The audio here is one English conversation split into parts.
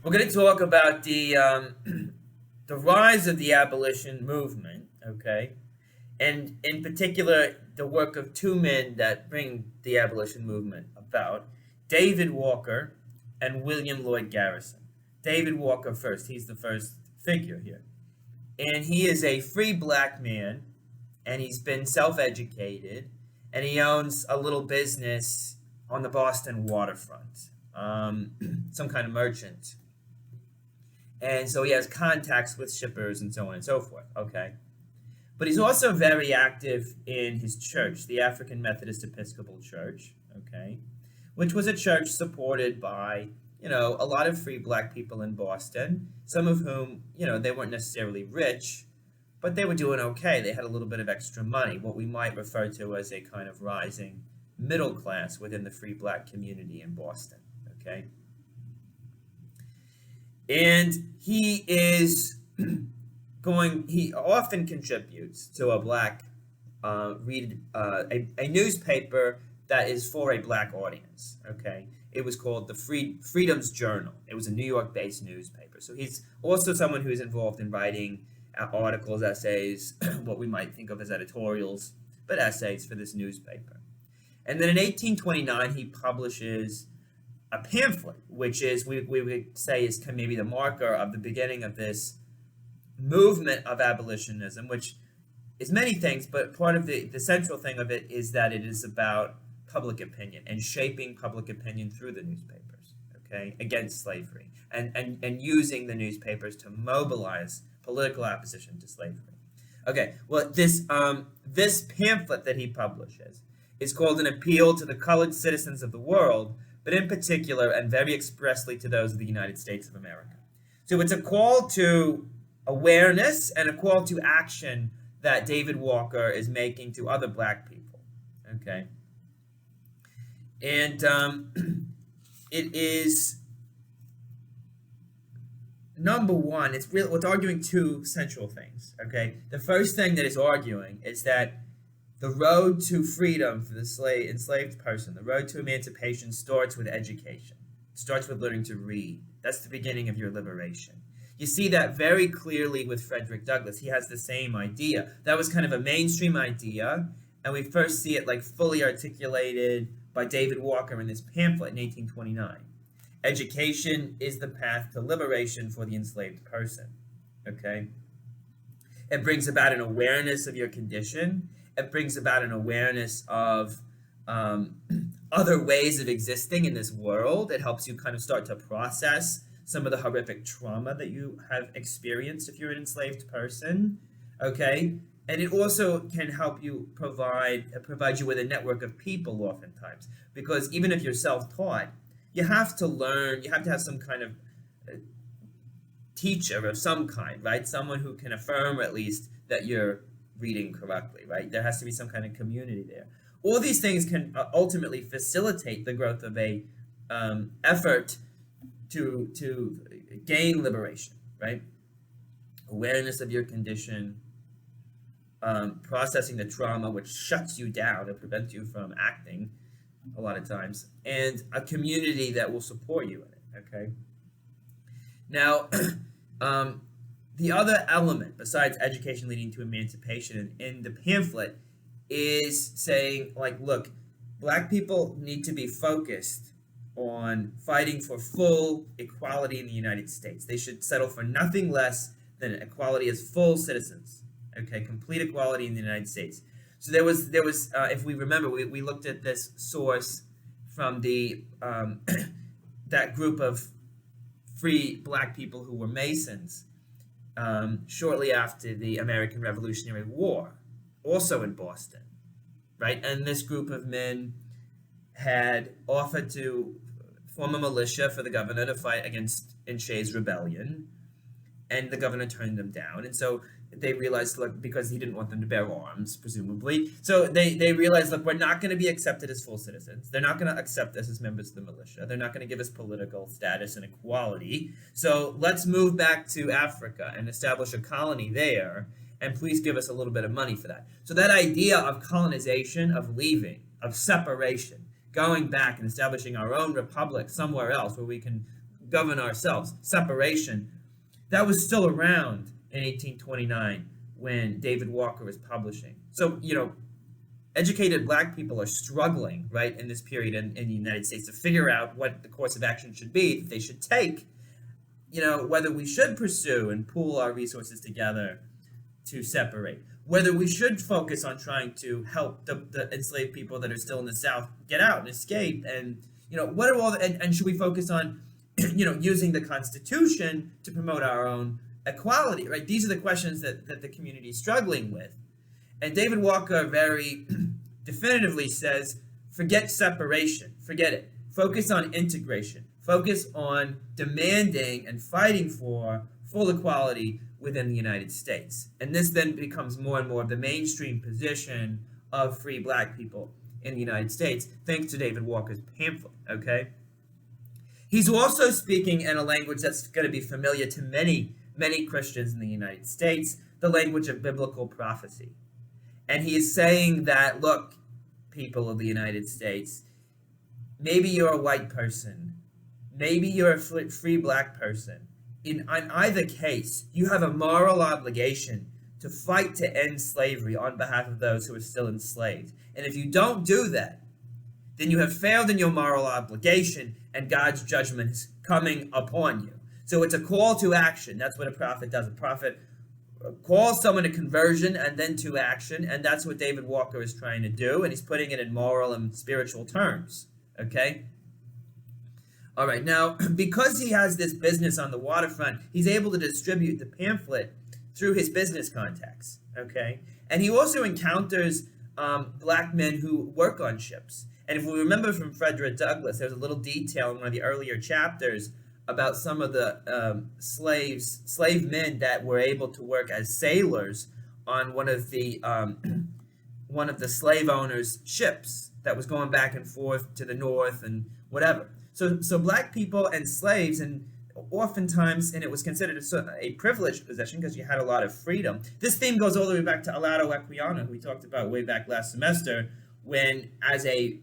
We're going to talk about the the rise of the abolition movement, okay, and in particular the work of two men that bring the abolition movement about: David Walker and William Lloyd Garrison. David Walker first; he's the first figure here, and he is a free black man, and he's been self-educated, and he owns a little business on the Boston waterfront, some kind of merchant, and so he has contacts with shippers and so on and so forth. Okay, but he's also very active in his church, the African Methodist Episcopal Church. Okay, which was a church supported by a lot of free black people in Boston, some of whom they weren't necessarily rich, but they were doing okay. They had a little bit of extra money, what we might refer to as a kind of rising middle class within the free black community in Boston. Okay, and he is he often contributes to a black a newspaper that is for a black audience. Okay, it was called the Freedom's Journal. It was a New York based newspaper. So he's also someone who's involved in writing articles, essays, what we might think of as editorials, but essays for this newspaper. And then in 1829 he publishes a pamphlet, which is we would say is maybe the marker of the beginning of this movement of abolitionism, which is many things, but part of the central thing of it is that it is about public opinion and shaping public opinion through the newspapers, okay, against slavery, and using the newspapers to mobilize political opposition to slavery. Okay, well, this pamphlet that he publishes is called an appeal to the colored citizens of the world, but in particular and very expressly to those of the United States of America. So it's a call to awareness and a call to action that David Walker is making to other black people. Okay. And it is, number one, it's arguing two central things. Okay. The first thing that it's arguing is that the road to freedom for the enslaved person, the road to emancipation, starts with education. It starts with learning to read. That's the beginning of your liberation. You see that very clearly with Frederick Douglass. He has the same idea. That was kind of a mainstream idea, and we first see it like fully articulated by David Walker in this pamphlet in 1829. Education is the path to liberation for the enslaved person. Okay? It brings about an awareness of your condition. It brings about an awareness of other ways of existing in this world. It helps you kind of start to process some of the horrific trauma that you have experienced if you're an enslaved person. Okay, and it also can help you provide you with a network of people oftentimes, because even if you're self-taught, you have to learn. You have to have some kind of teacher of some kind, right? Someone who can affirm at least that you're reading correctly, right? There has to be some kind of community there. All these things can ultimately facilitate the growth of a effort to gain liberation, right? Awareness of your condition, processing the trauma, which shuts you down and prevents you from acting a lot of times, and a community that will support you in it, okay? Now, the other element, besides education leading to emancipation in the pamphlet, is saying, like, look, black people need to be focused on fighting for full equality in the United States. They should settle for nothing less than equality as full citizens. Okay, complete equality in the United States. So there was if we remember, we looked at this source from the that group of free black people who were Masons shortly after the American Revolutionary War, also in Boston, right? And this group of men had offered to form a militia for the governor to fight against Shays' rebellion, and the governor turned them down. And so they realized, look, because he didn't want them to bear arms, presumably. So they realized, look, we're not going to be accepted as full citizens. They're not going to accept us as members of the militia. They're not going to give us political status and equality. So let's move back to Africa and establish a colony there, and please give us a little bit of money for that. So that idea of colonization, of leaving, of separation, going back and establishing our own republic somewhere else where we can govern ourselves, separation, that was still around in 1829 when David Walker was publishing. So, educated black people are struggling, right, in this period in the United States to figure out what the course of action should be that they should take, whether we should pursue and pool our resources together to separate, whether we should focus on trying to help the enslaved people that are still in the South get out and escape, and what are all and should we focus on using the Constitution to promote our own equality, right? These are the questions that the community is struggling with. And David Walker very definitively says, forget separation, forget it. Focus on integration. Focus on demanding and fighting for full equality within the United States. And this then becomes more and more of the mainstream position of free black people in the United States, thanks to David Walker's pamphlet, okay? He's also speaking in a language that's going to be familiar to many, many Christians in the United States, the language of biblical prophecy. And he is saying that, look, people of the United States, maybe you're a white person, maybe you're a free black person. In either case, you have a moral obligation to fight to end slavery on behalf of those who are still enslaved. And if you don't do that, then you have failed in your moral obligation, and God's judgment is coming upon you. So it's a call to action. That's what a prophet does. A prophet calls someone to conversion and then to action, and that's what David Walker is trying to do, and he's putting it in moral and spiritual terms, okay? All right, now, because he has this business on the waterfront, he's able to distribute the pamphlet through his business contacts, okay? And he also encounters black men who work on ships. And if we remember from Frederick Douglass, there's a little detail in one of the earlier chapters about some of the slave men that were able to work as sailors on one of the slave owners' ships that was going back and forth to the north and whatever. So black people and slaves, and oftentimes, and it was considered a privileged position because you had a lot of freedom. This theme goes all the way back to Olaudah Equiano, who we talked about way back last semester, when as a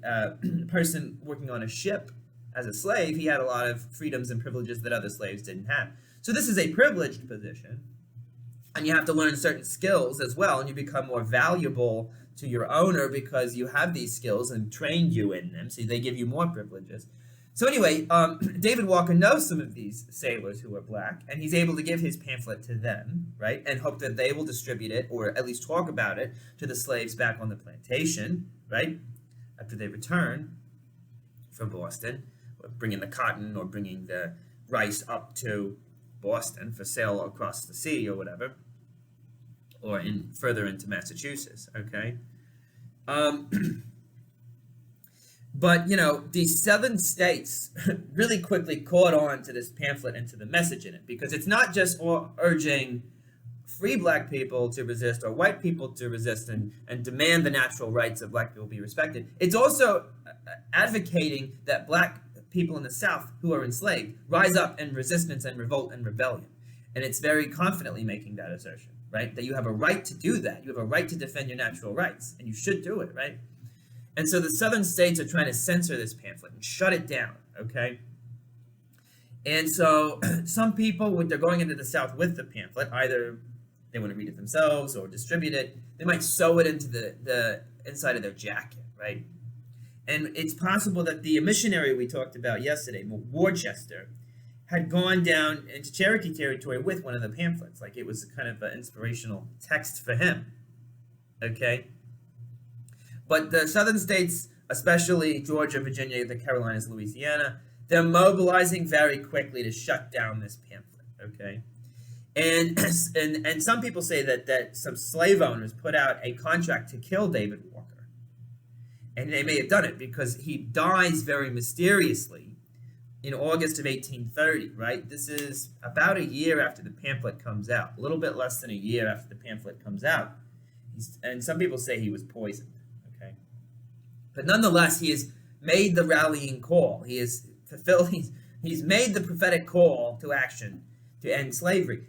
person working on a ship as a slave, he had a lot of freedoms and privileges that other slaves didn't have. So this is a privileged position, and you have to learn certain skills as well, and you become more valuable to your owner because you have these skills and trained you in them, so they give you more privileges. So anyway, David Walker knows some of these sailors who are black, and he's able to give his pamphlet to them, right, and hope that they will distribute it, or at least talk about it, to the slaves back on the plantation, right, after they return from Boston, or bringing the cotton or bringing the rice up to Boston for sale across the sea or whatever, or further into Massachusetts, okay? But, these southern states really quickly caught on to this pamphlet and to the message in it, because it's not just urging free black people to resist or white people to resist and demand the natural rights of black people be respected. It's also advocating that black people in the South who are enslaved rise up in resistance and revolt and rebellion. And it's very confidently making that assertion, right? That you have a right to do that. You have a right to defend your natural rights, and you should do it, right? And so the southern states are trying to censor this pamphlet and shut it down, okay? And so some people, when they're going into the South with the pamphlet, either they want to read it themselves or distribute it, they might sew it into the inside of their jacket, right? And it's possible that the missionary we talked about yesterday, Worcester, had gone down into Cherokee territory with one of the pamphlets. Like it was kind of an inspirational text for him, okay? But the southern states, especially Georgia, Virginia, the Carolinas, Louisiana, they're mobilizing very quickly to shut down this pamphlet, okay? And some people say that some slave owners put out a contract to kill David Walker. And they may have done it because he dies very mysteriously in August of 1830, right? This is about a year after the pamphlet comes out, a little bit less than a year after the pamphlet comes out. And some people say he was poisoned. But nonetheless, he has made the rallying call. He has fulfilled, he's made the prophetic call to action to end slavery.